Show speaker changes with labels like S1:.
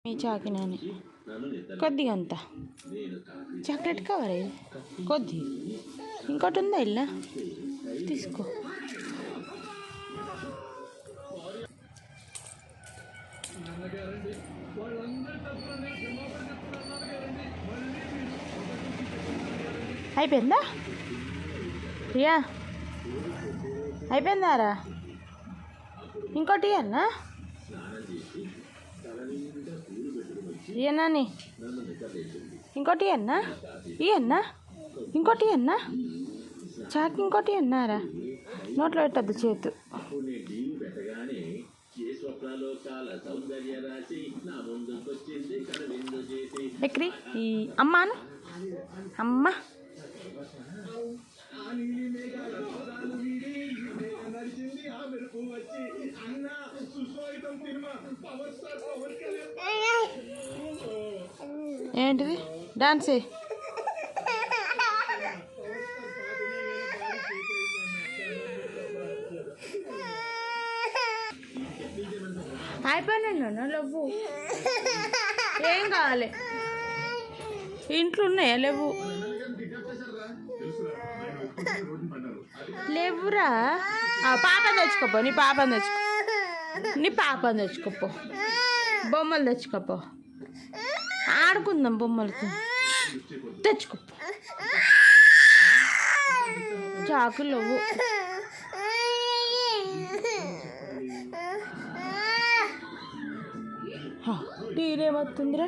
S1: మీ చాకినాని కొద్దిగా అంత chocolate cover కొద్ది ఇంకోటి ఉందా ఇలా తీసుకో. అయిపోయిందా రియా? అయిపోయిందారా? ఇంకోటి అన్నా ఇయన్నాని ఇంకోటి అన్నా ఇయన్నా ఇంకోటి అన్నా చాకి ఇంకోటి అన్నారా? నోట్లో పెట్టద్దు చేతు. ఎక్రి ఈ అమ్మాను అమ్మ ఏంటిది డాన్స్ అయిపోయినా లేవు ఏం కావాలి ఇంట్లో ఉన్నాయా? లేవు లేవురా. పాపని తెచ్చుకోపో, నీ పాపని తెచ్చుకోపో, బొమ్మలు తెచ్చుకోపో, ఆడుకుందాం బొమ్మలతో. తెచ్చుకోపో చాకులు లేవు. తీరేమవుతుందిరా?